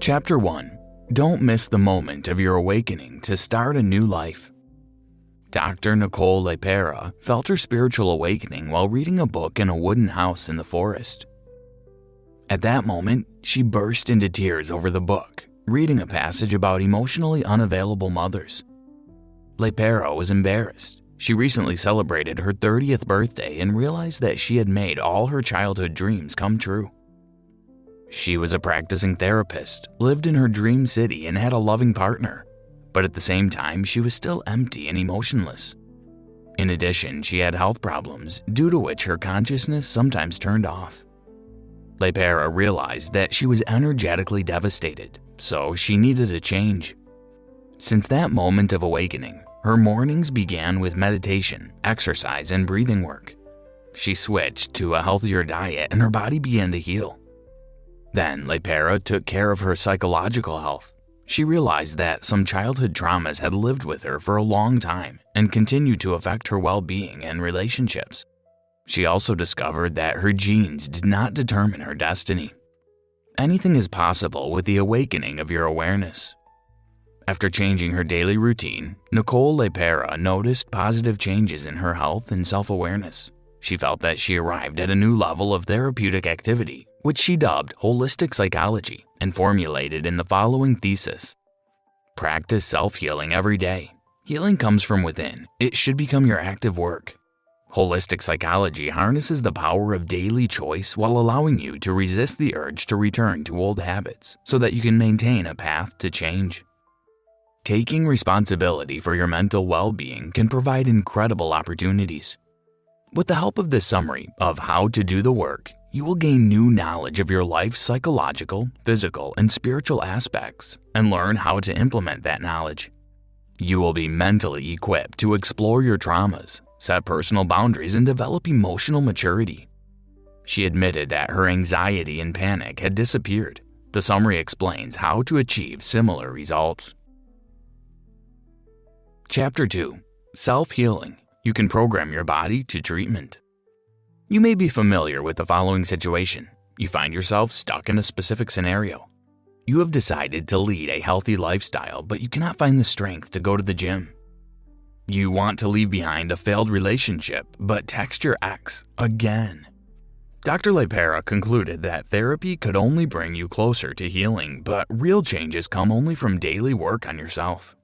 Chapter 1. Don't miss the moment of your awakening to start a new life. Dr. Nicole LePera felt her spiritual awakening while reading a book in a wooden house in the forest. At that moment, she burst into tears over the book, reading a passage about emotionally unavailable mothers. LePera was embarrassed. She recently celebrated her 30th birthday and realized that she had made all her childhood dreams come true. She was a practicing therapist, lived in her dream city, and had a loving partner. But at the same time, she was still empty and emotionless. In addition, she had health problems, due to which her consciousness sometimes turned off. LePera realized that she was energetically devastated, so she needed a change. Since that moment of awakening, her mornings began with meditation, exercise, and breathing work. She switched to a healthier diet and her body began to heal. Then LePera took care of her psychological health. She realized that some childhood traumas had lived with her for a long time and continued to affect her well-being and relationships. She also discovered that her genes did not determine her destiny. Anything is possible with the awakening of your awareness. After changing her daily routine, Nicole LePera noticed positive changes in her health and self-awareness. She felt that she arrived at a new level of therapeutic activity, which she dubbed holistic psychology, and formulated in the following thesis. Practice self-healing every day. Healing comes from within. It should become your active work. Holistic psychology harnesses the power of daily choice while allowing you to resist the urge to return to old habits so that you can maintain a path to change. Taking responsibility for your mental well-being can provide incredible opportunities. With the help of this summary of how to do the work, you will gain new knowledge of your life's psychological, physical, and spiritual aspects and learn how to implement that knowledge. You will be mentally equipped to explore your traumas, set personal boundaries, and develop emotional maturity. She admitted that her anxiety and panic had disappeared. The summary explains how to achieve similar results. Chapter 2. Self-healing. You can program your body to treatment. You may be familiar with the following situation. You find yourself stuck in a specific scenario. You have decided to lead a healthy lifestyle, but you cannot find the strength to go to the gym. You want to leave behind a failed relationship, but text your ex again. Dr. LePera concluded that therapy could only bring you closer to healing, but real changes come only from daily work on yourself.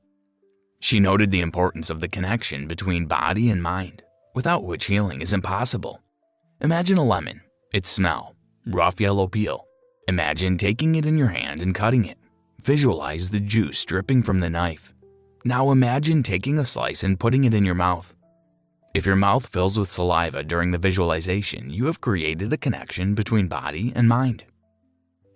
She noted the importance of the connection between body and mind, without which healing is impossible. Imagine a lemon, its smell, rough yellow peel. Imagine taking it in your hand and cutting it. Visualize the juice dripping from the knife. Now imagine taking a slice and putting it in your mouth. If your mouth fills with saliva during the visualization, you have created a connection between body and mind.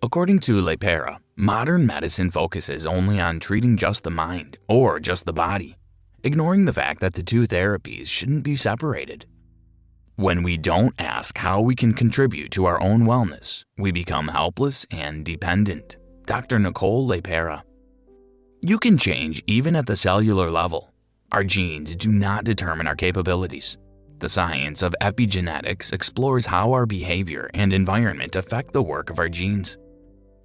According to LePera, modern medicine focuses only on treating just the mind or just the body, ignoring the fact that the two therapies shouldn't be separated. When we don't ask how we can contribute to our own wellness, we become helpless and dependent. Dr. Nicole LePera. You can change even at the cellular level. Our genes do not determine our capabilities. The science of epigenetics explores how our behavior and environment affect the work of our genes.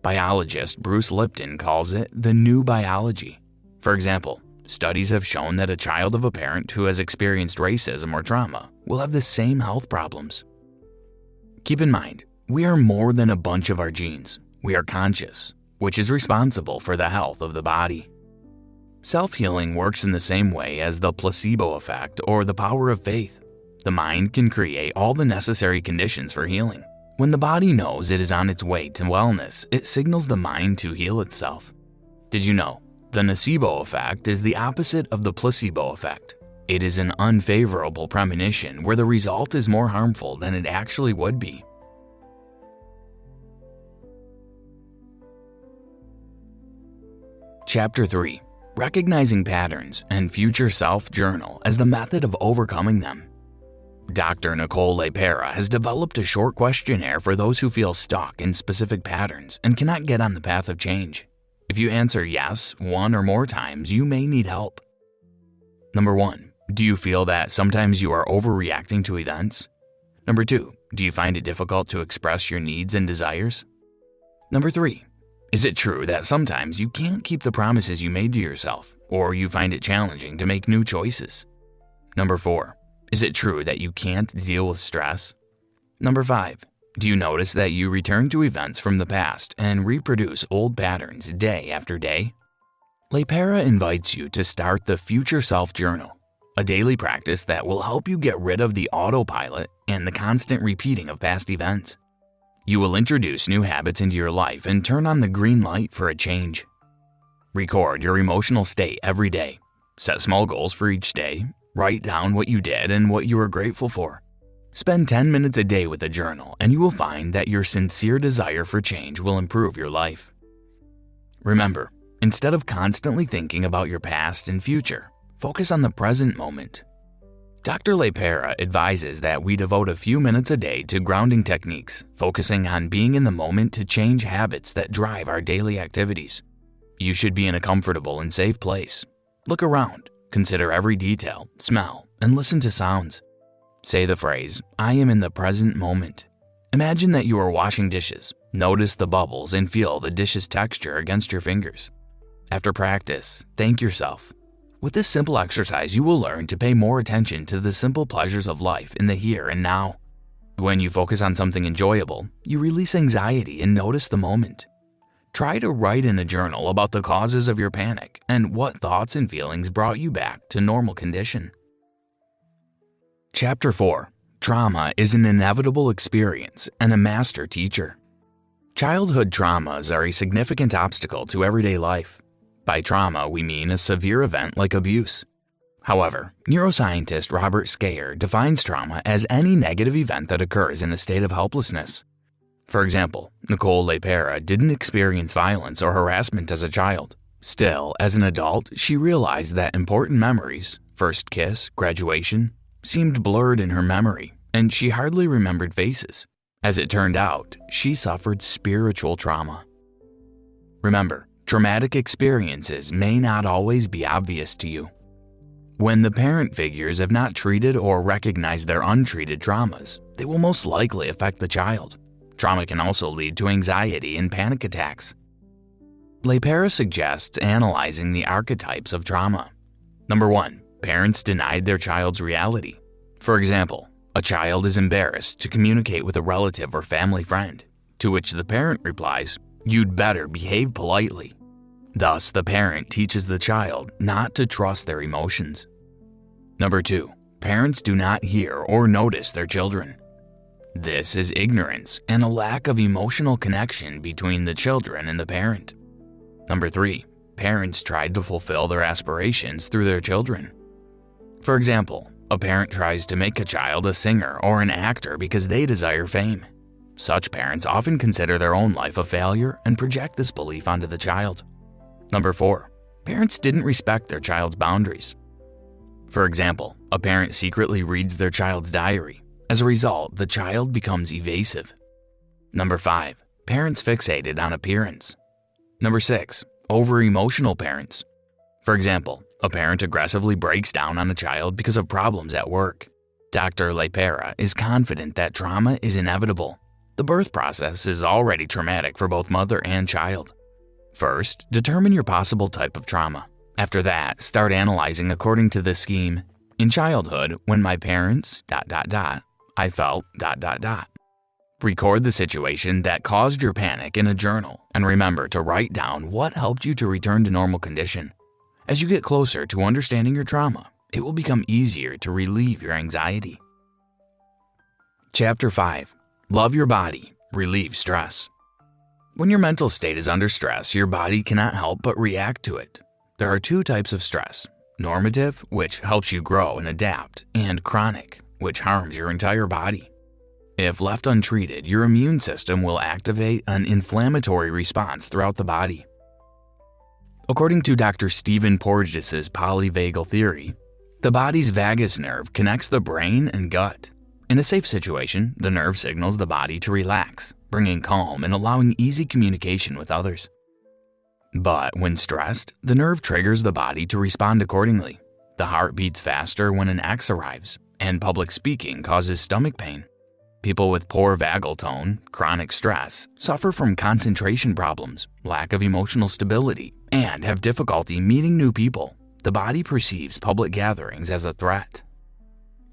Biologist Bruce Lipton calls it the new biology. For example, studies have shown that a child of a parent who has experienced racism or trauma will have the same health problems. Keep in mind, we are more than a bunch of our genes. We are conscious, which is responsible for the health of the body. Self-healing works in the same way as the placebo effect or the power of faith. The mind can create all the necessary conditions for healing. When the body knows it is on its way to wellness, it signals the mind to heal itself. Did you know? The nocebo effect is the opposite of the placebo effect. It is an unfavorable premonition where the result is more harmful than it actually would be. Chapter 3. Recognizing Patterns and Future Self Journal as the method of overcoming them. Dr. Nicole LePera has developed a short questionnaire for those who feel stuck in specific patterns and cannot get on the path of change. If you answer yes one or more times, you may need help. Number 1. Do you feel that sometimes you are overreacting to events? Number 2. Do you find it difficult to express your needs and desires? Number 3. Is it true that sometimes you can't keep the promises you made to yourself, or you find it challenging to make new choices? Number 4. Is it true that you can't deal with stress? Number 5. Do you notice that you return to events from the past and reproduce old patterns day after day? Lepera invites you to start the Future Self Journal, a daily practice that will help you get rid of the autopilot and the constant repeating of past events. You will introduce new habits into your life and turn on the green light for a change. Record your emotional state every day. Set small goals for each day. Write down what you did and what you are grateful for. Spend 10 minutes a day with a journal, and you will find that your sincere desire for change will improve your life. Remember, instead of constantly thinking about your past and future, focus on the present moment. Dr. Lepera advises that we devote a few minutes a day to grounding techniques, focusing on being in the moment to change habits that drive our daily activities. You should be in a comfortable and safe place. Look around, consider every detail, smell, and listen to sounds. Say the phrase, "I am in the present moment." Imagine that you are washing dishes. Notice the bubbles and feel the dish's texture against your fingers. After practice, thank yourself. With this simple exercise, you will learn to pay more attention to the simple pleasures of life in the here and now. When you focus on something enjoyable, you release anxiety and notice the moment. Try to write in a journal about the causes of your panic and what thoughts and feelings brought you back to normal condition. Chapter 4. Trauma is an inevitable experience and a master teacher. Childhood traumas are a significant obstacle to everyday life. By trauma, we mean a severe event like abuse. However, neuroscientist Robert Scaer defines trauma as any negative event that occurs in a state of helplessness. For example, Nicole Lepera didn't experience violence or harassment as a child. Still, as an adult, she realized that important memories, first kiss, graduation, seemed blurred in her memory, and she hardly remembered faces. As it turned out, she suffered spiritual trauma. Remember, traumatic experiences may not always be obvious to you. When the parent figures have not treated or recognized their untreated traumas, they will most likely affect the child. Trauma can also lead to anxiety and panic attacks. Lepera suggests analyzing the archetypes of trauma. Number 1. Parents denied their child's reality. For example, a child is embarrassed to communicate with a relative or family friend, to which the parent replies, "You'd better behave politely." Thus, the parent teaches the child not to trust their emotions. Number 2. Parents do not hear or notice their children. This is ignorance and a lack of emotional connection between the children and the parent. Number 3. Parents tried to fulfill their aspirations through their children. For example, a parent tries to make a child a singer or an actor because they desire fame. Such parents often consider their own life a failure and project this belief onto the child. Number 4. Parents didn't respect their child's boundaries. For example, a parent secretly reads their child's diary. As a result, the child becomes evasive. Number 5. Parents fixated on appearance. Number 6. Over-emotional parents. For example, a parent aggressively breaks down on a child because of problems at work. Dr. Lepera is confident that trauma is inevitable. The birth process is already traumatic for both mother and child. First, determine your possible type of trauma. After that, start analyzing according to the scheme. In childhood, when my parents, I felt, Record the situation that caused your panic in a journal and remember to write down what helped you to return to normal condition. As you get closer to understanding your trauma, it will become easier to relieve your anxiety. Chapter 5. Love your body, relieve stress. When your mental state is under stress, your body cannot help but react to it. There are 2 types of stress: normative, which helps you grow and adapt, and chronic, which harms your entire body. If left untreated, your immune system will activate an inflammatory response throughout the body. According to Dr. Stephen Porges' polyvagal theory, the body's vagus nerve connects the brain and gut. In a safe situation, the nerve signals the body to relax, bringing calm and allowing easy communication with others. But when stressed, the nerve triggers the body to respond accordingly. The heart beats faster when an X arrives, and public speaking causes stomach pain. People with poor vagal tone, chronic stress, suffer from concentration problems, lack of emotional stability, and have difficulty meeting new people. The body perceives public gatherings as a threat.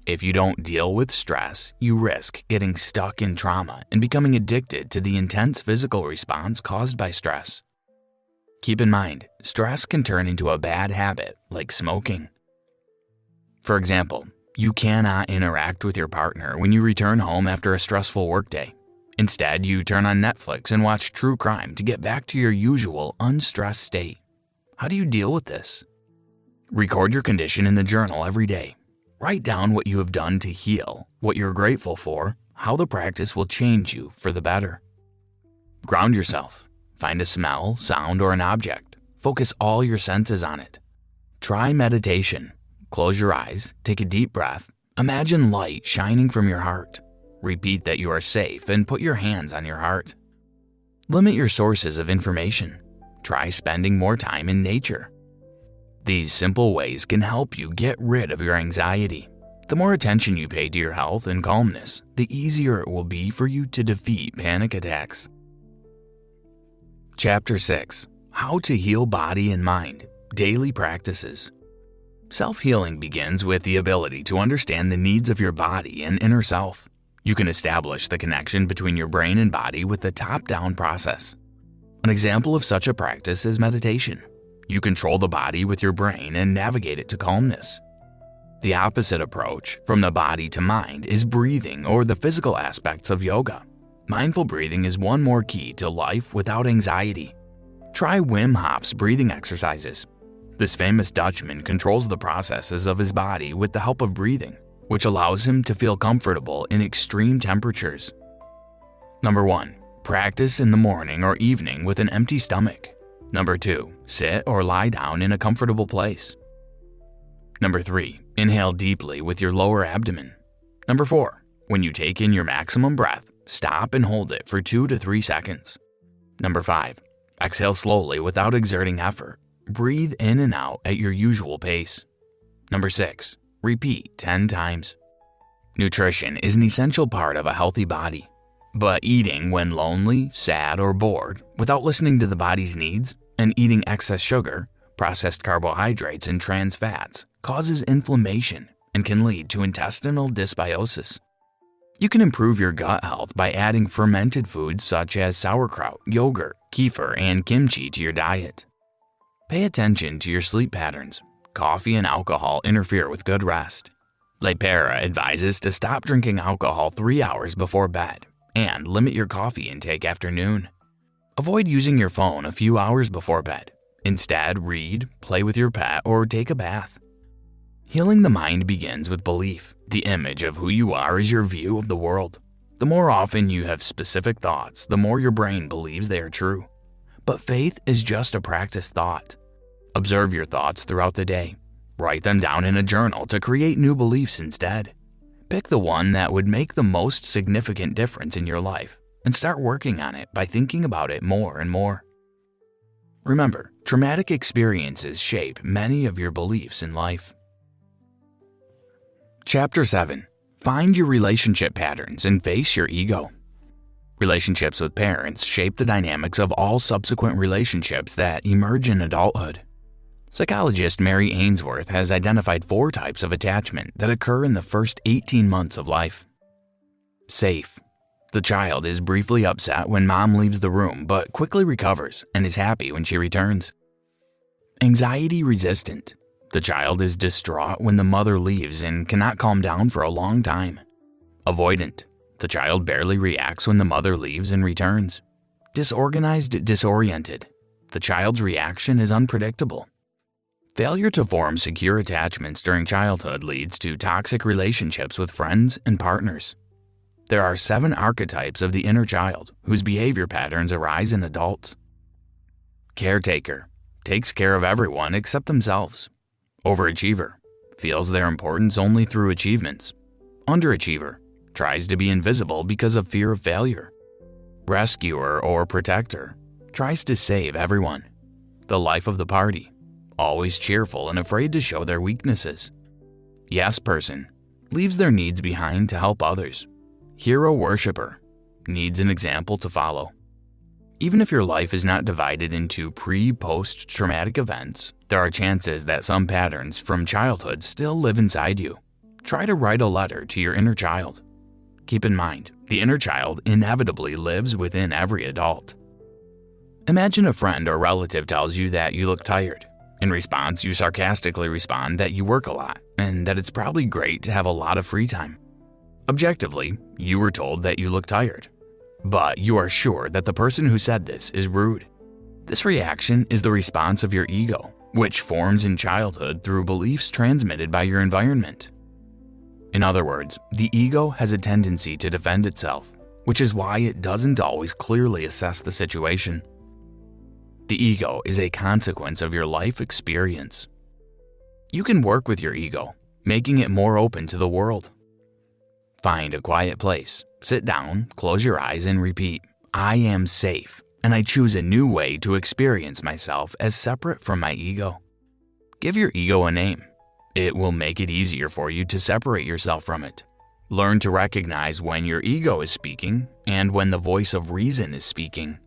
If you don't deal with stress, you risk getting stuck in trauma and becoming addicted to the intense physical response caused by stress. Keep in mind, stress can turn into a bad habit like smoking. For example, you cannot interact with your partner when you return home after a stressful workday. Instead, you turn on Netflix and watch true crime to get back to your usual unstressed state. How do you deal with this? Record your condition in the journal every day. Write down what you have done to heal, what you're grateful for, how the practice will change you for the better. Ground yourself. Find a smell, sound, or an object. Focus all your senses on it. Try meditation. Close your eyes, take a deep breath. Imagine light shining from your heart. Repeat that you are safe and put your hands on your heart. Limit your sources of information. Try spending more time in nature. These simple ways can help you get rid of your anxiety. The more attention you pay to your health and calmness, the easier it will be for you to defeat panic attacks. Chapter 6. How to Heal Body and Mind. Daily Practices. Self-healing begins with the ability to understand the needs of your body and inner self. You can establish the connection between your brain and body with the top-down process. An example of such a practice is meditation. You control the body with your brain and navigate it to calmness. The opposite approach, from the body to mind, is breathing or the physical aspects of yoga. Mindful breathing is one more key to life without anxiety. Try Wim Hof's breathing exercises. This famous Dutchman controls the processes of his body with the help of breathing, which allows him to feel comfortable in extreme temperatures. Number 1. Practice in the morning or evening with an empty stomach. Number 2. Sit or lie down in a comfortable place. Number 3. Inhale deeply with your lower abdomen. Number 4. When you take in your maximum breath, stop and hold it for 2 to 3 seconds. Number 5. Exhale slowly without exerting effort. Breathe in and out at your usual pace. Number 6. Repeat 10 times. Nutrition is an essential part of a healthy body. But eating when lonely, sad, or bored, without listening to the body's needs, and eating excess sugar, processed carbohydrates, and trans fats causes inflammation and can lead to intestinal dysbiosis. You can improve your gut health by adding fermented foods such as sauerkraut, yogurt, kefir, and kimchi to your diet. Pay attention to your sleep patterns. Coffee and alcohol interfere with good rest. Lepera advises to stop drinking alcohol 3 hours before bed and limit your coffee intake after noon. Avoid using your phone a few hours before bed. Instead, read, play with your pet, or take a bath. Healing the mind begins with belief. The image of who you are is your view of the world. The more often you have specific thoughts, the more your brain believes they are true. But faith is just a practiced thought. Observe your thoughts throughout the day. Write them down in a journal to create new beliefs instead. Pick the one that would make the most significant difference in your life and start working on it by thinking about it more and more. Remember, traumatic experiences shape many of your beliefs in life. Chapter 7. Find your relationship patterns and face your ego. Relationships with parents shape the dynamics of all subsequent relationships that emerge in adulthood. Psychologist Mary Ainsworth has identified 4 types of attachment that occur in the first 18 months of life. Safe. The child is briefly upset when mom leaves the room but quickly recovers and is happy when she returns. Anxiety resistant. The child is distraught when the mother leaves and cannot calm down for a long time. Avoidant. The child barely reacts when the mother leaves and returns. Disorganized, disoriented. The child's reaction is unpredictable. Failure to form secure attachments during childhood leads to toxic relationships with friends and partners. There are 7 archetypes of the inner child whose behavior patterns arise in adults. Caretaker. Takes care of everyone except themselves. Overachiever. Feels their importance only through achievements. Underachiever. Tries to be invisible because of fear of failure. Rescuer or protector. Tries to save everyone. the life of the party, always cheerful and afraid to show their weaknesses. Yes person, leaves their needs behind to help others. Hero worshiper, needs an example to follow. Even if your life is not divided into pre-post traumatic events, there are chances that some patterns from childhood still live inside you. Try to write a letter to your inner child. Keep in mind, the inner child inevitably lives within every adult. Imagine a friend or relative tells you that you look tired. In response, you sarcastically respond that you work a lot and that it's probably great to have a lot of free time. Objectively, you were told that you look tired, but you are sure that the person who said this is rude. This reaction is the response of your ego, which forms in childhood through beliefs transmitted by your environment. In other words, the ego has a tendency to defend itself, which is why it doesn't always clearly assess the situation. The ego is a consequence of your life experience. You can work with your ego, making it more open to the world. Find a quiet place, sit down, close your eyes, and repeat, "I am safe, and I choose a new way to experience myself as separate from my ego." Give your ego a name. It will make it easier for you to separate yourself from it. Learn to recognize when your ego is speaking and when the voice of reason is speaking.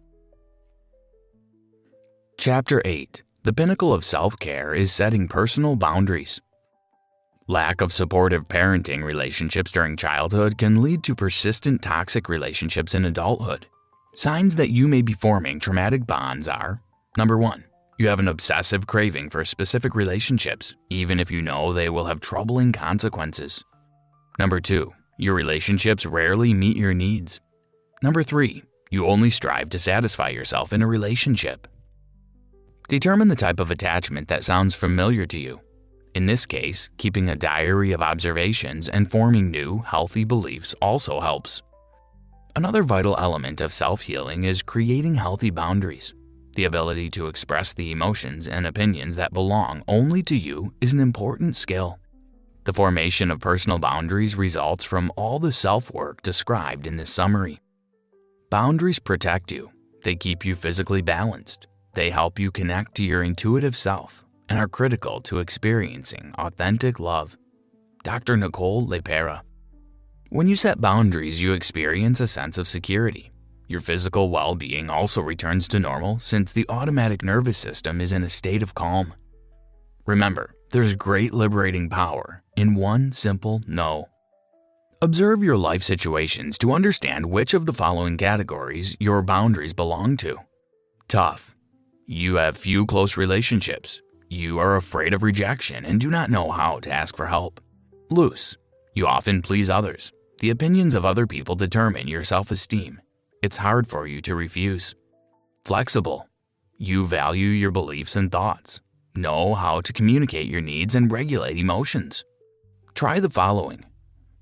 Chapter 8. The pinnacle of self-care is setting personal boundaries. Lack of supportive parenting relationships during childhood can lead to persistent toxic relationships in adulthood. Signs that you may be forming traumatic bonds are: number 1, you have an obsessive craving for specific relationships, even if you know they will have troubling consequences. Number 2, your relationships rarely meet your needs. Number 3, you only strive to satisfy yourself in a relationship. Determine the type of attachment that sounds familiar to you. In this case, keeping a diary of observations and forming new, healthy beliefs also helps. Another vital element of self-healing is creating healthy boundaries. The ability to express the emotions and opinions that belong only to you is an important skill. The formation of personal boundaries results from all the self-work described in this summary. Boundaries protect you. They keep you physically balanced. They help you connect to your intuitive self and are critical to experiencing authentic love. Dr. Nicole Lepera. When you set boundaries, you experience a sense of security. Your physical well-being also returns to normal since the automatic nervous system is in a state of calm. Remember, there's great liberating power in one simple no. Observe your life situations to understand which of the following categories your boundaries belong to. Tough. You have few close relationships. You are afraid of rejection and do not know how to ask for help. Loose. You often please others. The opinions of other people determine your self-esteem. It's hard for you to refuse. Flexible. You value your beliefs and thoughts. Know how to communicate your needs and regulate emotions. Try the following.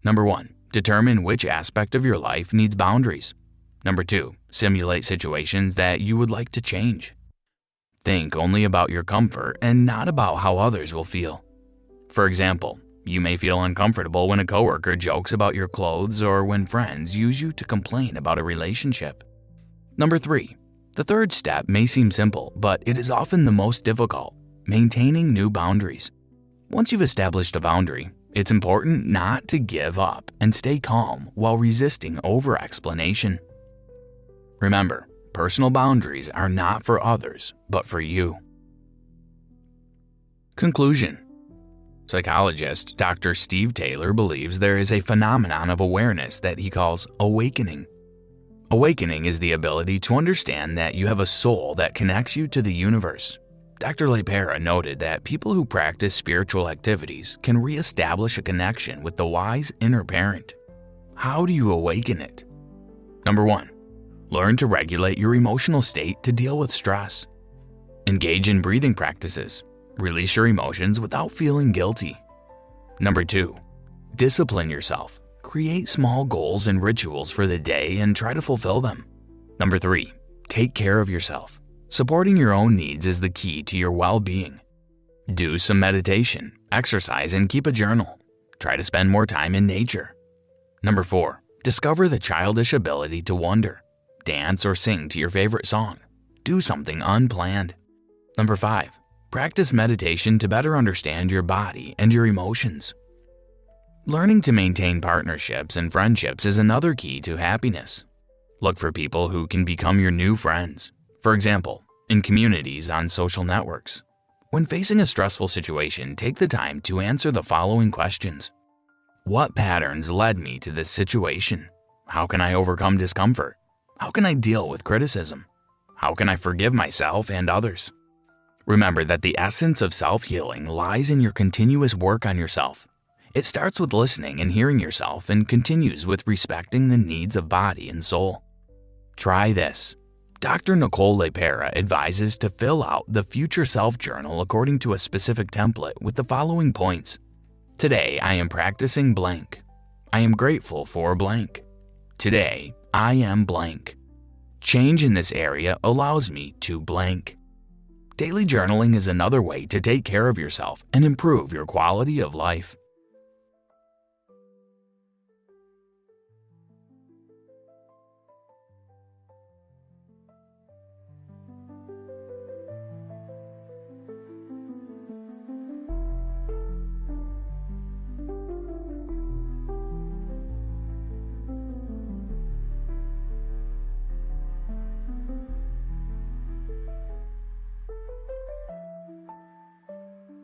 Number 1, determine which aspect of your life needs boundaries. Number 2, simulate situations that you would like to change. Think only about your comfort and not about how others will feel. For example, you may feel uncomfortable when a coworker jokes about your clothes or when friends use you to complain about a relationship. Number 3, the third step may seem simple, but it is often the most difficult: maintaining new boundaries. Once you've established a boundary, it's important not to give up and stay calm while resisting over-explanation. Remember, personal boundaries are not for others, but for you. Conclusion. Psychologist Dr. Steve Taylor believes there is a phenomenon of awareness that he calls awakening. Awakening is the ability to understand that you have a soul that connects you to the universe. Dr. Lepera noted that people who practice spiritual activities can reestablish a connection with the wise inner parent. How do you awaken it? Number 1, learn to regulate your emotional state to deal with stress. Engage in breathing practices. Release your emotions without feeling guilty. Number 2, discipline yourself. Create small goals and rituals for the day and try to fulfill them. Number 3, take care of yourself. Supporting your own needs is the key to your well-being. Do some meditation, exercise, and keep a journal. Try to spend more time in nature. Number 4, discover the childish ability to wonder. Dance or sing to your favorite song. Do something unplanned. Number 5. Practice meditation to better understand your body and your emotions. Learning to maintain partnerships and friendships is another key to happiness. Look for people who can become your new friends. For example, in communities on social networks. When facing a stressful situation, take the time to answer the following questions. What patterns led me to this situation? How can I overcome discomfort? How can I deal with criticism? How can I forgive myself and others? Remember that the essence of self-healing lies in your continuous work on yourself. It starts with listening and hearing yourself and continues with respecting the needs of body and soul. Try this. Dr. Nicole LePera advises to fill out the Future Self Journal according to a specific template with the following points. Today, I am practicing blank. I am grateful for blank. Today, I am blank. Change in this area allows me to blank. Daily journaling is another way to take care of yourself and improve your quality of life.